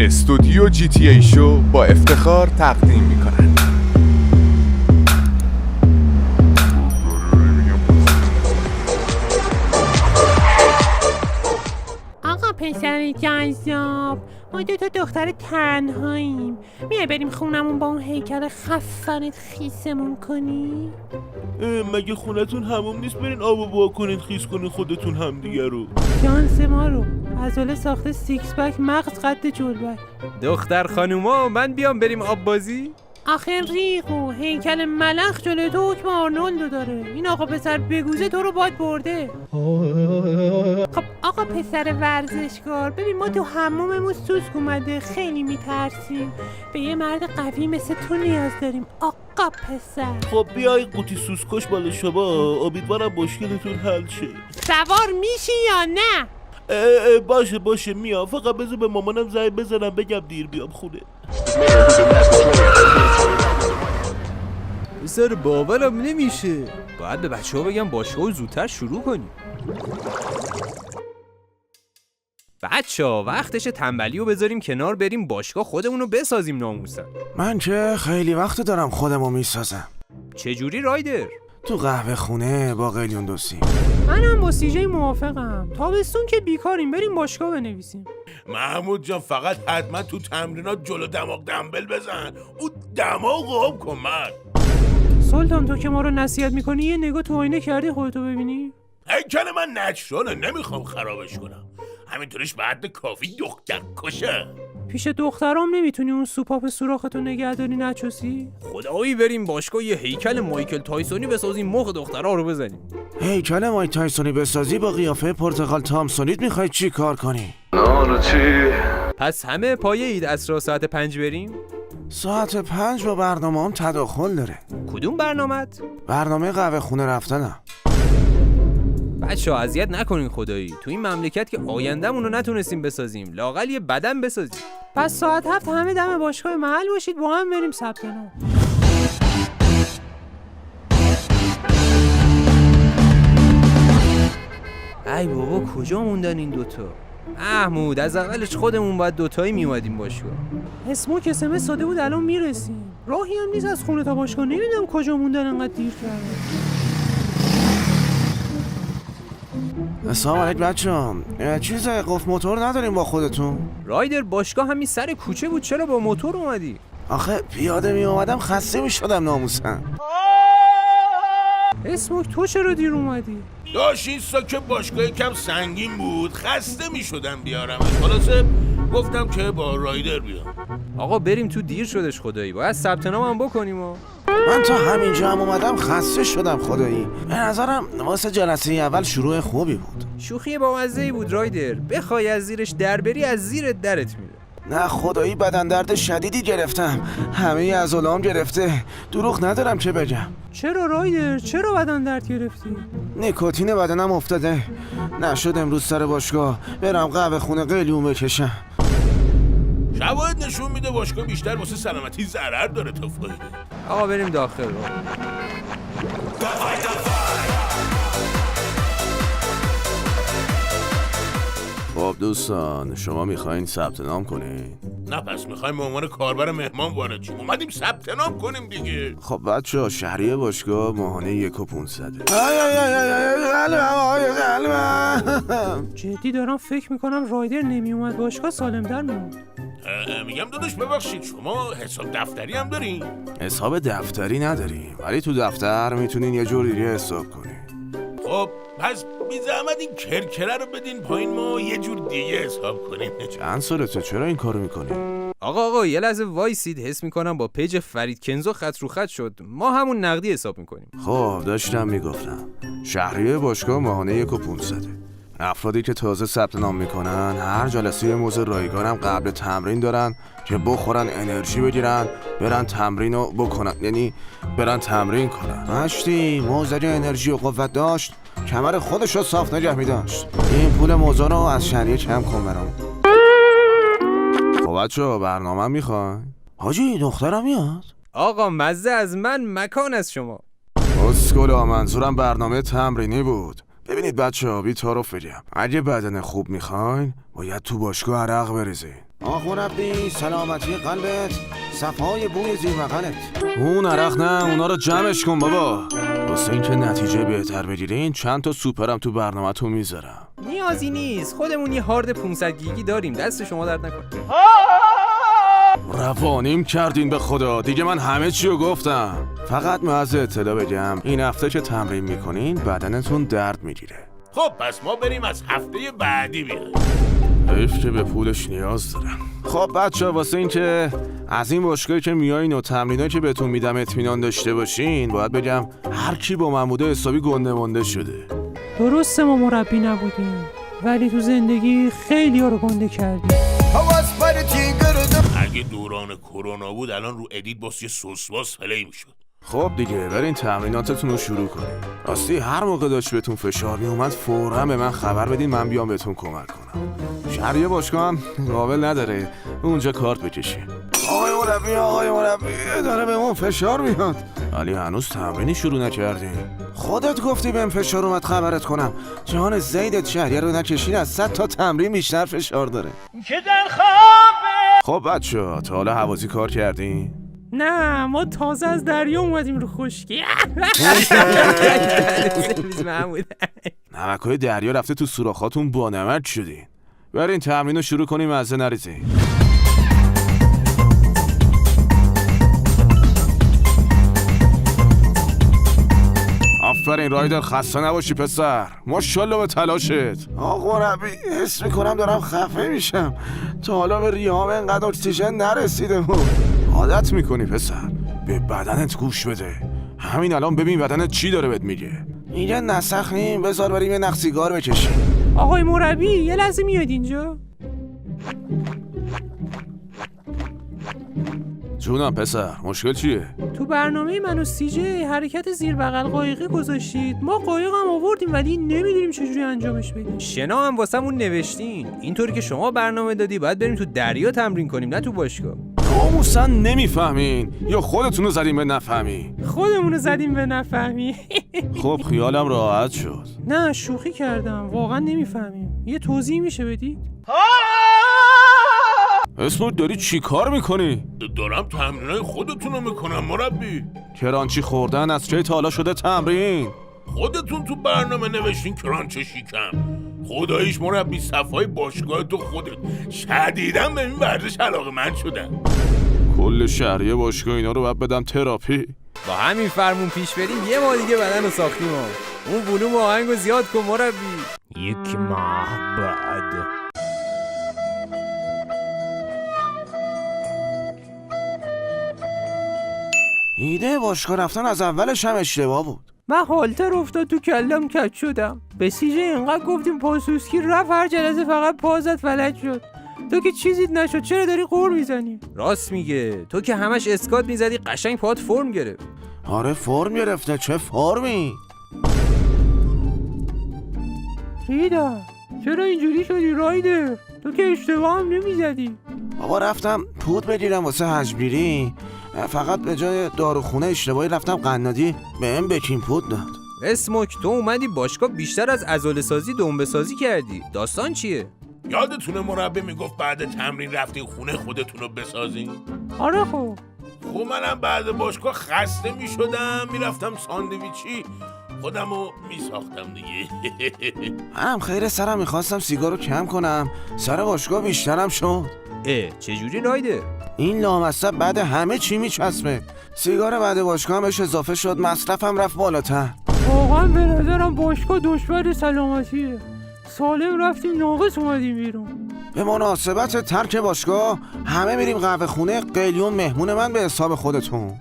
استودیو GTA شو با افتخار تقدیم می‌کند. آقا پسر جذاب، ما دو تا دختر تنهاییم. میای بریم خونمون با اون هیکل خفنت خیسمون کنی؟ مگه خونتون هموم نیست برین آب و وا کنین خیس کنین خودتون همدیگه رو؟ شانس ما رو عضله ساخته سیکس پک مغز قد جلبک. دختر خانوما من بیام بریم آب بازی؟ آخه ریقو هیکل ملخ جلوی تو حکم آرنولدو داره. این آقا پسر بگوزه تو رو باد برده. خب آقا پسر ورزشکار، ببین ما تو حموممون سوسک اومده، خیلی میترسیم. به یه مرد قوی مثل تو نیاز داریم آقا پسر. خب بیای قوطی سوسکش بالا شما، امیدوارم مشکلتون حل شه. سوار میشی یا نه؟ باشه میام، فقط بذار به مامانم زنگ بزنم بگم دیر بیام خونه. پسر باورم نمیشه. باید به بچه ها بگم باشگاه زودتر شروع کنیم. بچه ها وقتش تنبلی رو بذاریم کنار، بریم باشگاه خودمون رو بسازیم ناموسن. من که خیلی وقت دارم خودمو میسازم. چجوری رایدر؟ تو قهوه خونه با قلیون دوسیم. منم با سیجی موافقم. تابستون که بیکاریم، بریم باشگاه بنویسیم. محمود جان فقط حتما تو تمرینات جلو دماغ دنبل بزن، اون دماغ آب کن. من سلطان تو که ما رو نصیحت میکنی یه نگاه تو آینه کردی خودتو ببینی؟ هیکل من نچراله، نمیخوام خرابش کنم. همینطوریش به حد کافی دختر کشه. پیش دخترام نمیتونی اون سوپاپ سوراختو نگه داری نچوسی؟ خدایی بریم باشگاه یه هیکل مایکل تایسونی بسازیم، مخ دخترها رو بزنیم. هیکل مایک تایسونی بسازی با قیافه پرتقال تامسونیت میخوای چی کار کنی؟ پس همه پایه اید عصر ساعت 5 بریم؟ ساعت 5 با برنامه هم تداخل داره. کدوم برنامت؟ برنامه قهوه خونه رفتنم. بچه ها اذیت نکنین خدایی، تو این مملکت که آینده‌مون رو نتونستیم بسازیم، لااقل یه بدن بسازیم. پس ساعت 7 همه دم باشگاه محل باشید، با هم بریم ثبت نام. ای بابا کجا موندن این دوتا؟ محمود از اولش خودمون باید دوتایی میومدیم باشگاه. اسموک SMS داده بود الان میرسیم. راهی هم نیست از خونه تا باشگاه، نمیدونم کجا موندن انقدر دیر کردن. سلام علیک بچه‌ام. چیز قفل موتور نداریم با خودتون؟ رایدر باشگاه همین سر کوچه بود، چرا با موتور اومدی؟ آخه پیاده می اومدم خسته می شدم ناموسن. اسموک تو چرا دیر اومدی؟ داشت این ساکه باشگاه کم سنگین بود، خسته می شدم بیارم، خلاصه گفتم که با رایدر بیام. آقا بریم تو، دیر شدش خدایی، باید ثبت نام هم بکنیم. من تا همینجا هم اومدم خسته شدم خدایی. به نظرم واسه جلسه اول شروع خوبی بود. شوخی با مزه‌ای بود رایدر، بخوای از زیرش در بری از زیر درت میره. نه خدایی بدن درد شدیدی گرفتم، همه عضلام گرفته، دروغ ندارم چه بگم. چرا رایدر؟ چرا بدن درد گرفتی؟ نیکوتین بدنم افتاده، نشد امروز سر باشگاه برم قهوه خونه قلیون بکشم. شواهد نشون میده باشگاه بیشتر واسه سلامتی ضرر داره تا فایده. آقا بریم داخل رو. خب دوستان، شما میخواین ثبت نام کنین؟ نه پس میخوایم به عنوان کاربر مهمان وارد شیم، اومدیم ثبت نام کنیم دیگه. خب بچه‌ها شهریه باشگاه ماهانه 1500. جدی دارم فکر میکنم رایدر نمی اومد باشگاه سالم در میموند. میگم داداش ببخشید شما حساب دفتری هم دارین؟ حساب دفتری نداریم، ولی تو دفتر میتونین یه جور دیگه حساب کنین. خب پس بی زحمت این کرکره رو بدین پایین، ما یه جور دیگه حساب کنیم. چند سالته چرا این کارو میکنی؟ آقا یه لحظه وایسید، حس میکنم با پیج فرید کنزو خط رو خط شد، ما همون نقدی حساب میکنیم. خب داشتم میگفتم شهریه باشگاه ماهانه 1500. افرادی که تازه ثبت نام میکنن هر جلسه موزه رایگان هم قبل تمرین دارن که بخورن انرژی بگیرن برن تمرین رو بکنن، یعنی برن تمرین کنن. مشتی موزه انرژی و قوت داشت، کمر خودش رو صاف نگه میداشت. این پول موزه رو از شهریه کم کن برام. خب بچه‌ها برنامه میخوای؟ حاجی دخترم میاد؟ آقا مزه از من، مکان از شما. اسکولا منظورم برنامه تمرینی بود. ببینید بچه‌ها بی تعارف بگم، اگه بدن خوب میخواین باید تو باشگاه عرق بریزین. آخ مربی، سلامتی قلبت، صفای بوی زیر بغلت. اون عرق نه، اونا رو جمعش کن بابا. واسه اینکه نتیجه بهتر بگیرین چند تا سوپرم تو برنامه‌تون میذارم. نیازی نیست، خودمون یه هارد 500 گیگی داریم، دست شما درد نکنه. روانیم کردین به خدا، دیگه من همه چی رو گفتم. فقط محض اطلاع بگم این هفته که تمرین میکنین بدنتون درد میگیره. خب پس ما بریم از هفته بعدی بیایم. حیف که به پولش نیاز دارم. خب بچه واسه این که از این باشگاهی که میایین و تمرینایی که بهتون میدم اطمینان داشته باشین، باید بگم هر کی با من بوده حسابی گنده مونده شده. درسته ما مربی نبودیم، ولی تو زندگی خیلی ها رو گنده کردیم. اگه دوران کرونا بود الان رو ادیت باز یه سوسواس پلی میشد. خب دیگه برین تمریناتتون رو شروع کنین. راستی هر موقع داشت بهتون فشار میومد فوراً به من خبر بدین، من بیام بهتون کمک کنم. شهریه باشگاه هم قابل نداره اونجا کارت بکشین. آقای مربی داره به اون فشار میاد، ولی هنوز تمرینی شروع نکردیم. خودت گفتی بهم فشار اومد خبرت کنم. جان زیدت شهریه رو نکشین از 100 تا تمرین بیشتر فشار داره. خب بچه‌ها تا حالا هوازی کار کردین؟ نه ما تازه از دریا اومدیم رو خشکی. نمک‌های دریا رفته تو سوراخاتون با نمک شدین. برین تمرین رو شروع کنیم مزه نریزین. آفرین رایدر، خسته نباشی پسر، ماشاءالله به تلاشت. آقا مربی حس میکنم دارم خفه میشم، تا حالا به ریهام اینقدر اکسیژن نرسیده بود. عادت میکنی پسر، به بدنت گوش بده. همین الان ببین بدنت چی داره بهت میگه. میگه نسخنیم، بذار بریم یه نقصیگار بکشیم. آقای مربی یه لحظه میاد اینجا. جونم پسر، مشکل چیه؟ تو برنامه من و سیجه حرکت زیر بغل قایقی گذاشتید، ما قایق هم آوردیم ولی نمیدونیم چجوری انجامش بدیم. شنا هم واسمون نوشتین، اینطوری که شما برنامه دادی باید بریم تو دریا تمرین کنیم نه تو باشگاه. ناموسن نمیفهمین یا خودتونو زدیم به نفهمی؟ خودمونو زدیم به نفهمی. خب خیالم راحت شد. نه شوخی کردم، واقعا نمیفهمیم. یه توضیح میشه بدید؟ اسمت داری چی کار میکنی؟ دارم تمرینای خودتونو میکنم مربی. کرانچی خوردن از کی تا حالا شده تمرین؟ خودتون تو برنامه نوشتین کرانچه شیکم. خداییش مربی صفای باشگاه تو خودت شدیداً به این ورزش علاقه‌مند شدم. کل شهریه باشگاه اینا رو باید بدم تراپی. با همین فرمون پیش بریم یه ماه دیگه بدن رو ساختیم. اون ولوم و آهنگو زیاد کن مربی. یک ماه بعد ایده باشگاه رفتن از اولش هم اشتباه بود. من هالتر افتاد تو کلم کج شدم. به سیجه اینقدر گفتیم پاسوسکی رفت، هر جلسه فقط پازت فلج شد. تو که چیزیت نشد، چرا داری قور میزنی؟ راست میگه، تو که همش اسکات میزدی قشنگ پات فرم گرفت. آره فرم گرفته. چه فرمی؟ ریدا چرا اینجوری شدی رایدر؟ تو که اشتباه هم نمیزدی. بابا رفتم پود بگیرم واسه حجبیری، فقط به جای داروخونه اشتباهی رفتم قنادی بهم بکین پود داد. اسموک تو اومدی باشگاه بیشتر از عضله سازی دنبه سازی کردی، داستان چیه؟ یادتونه مربی میگفت بعد تمرین رفتین خونه خودتون رو بسازین؟ آره خب منم بعد باشگاه خسته میشدم میرفتم ساندویچی خودمو میساختم دیگه. منم خیر سرم میخواستم سیگار رو کم کنم، سر باشگاه بیشترم شد. چجوری رایده؟ این لامصب بعد همه چی میچسبه. سیگار بعد باشگاه هم بهش اضافه شد، مصرفم رفت بالاتر. واقعا به نظرم باشگاه دشمن سلامتیه. سالم رفتیم ناقص اومدیم بیرون. به مناسبت ترک باشگاه همه میریم قهوه خونه قلیون مهمون من به حساب خودتون.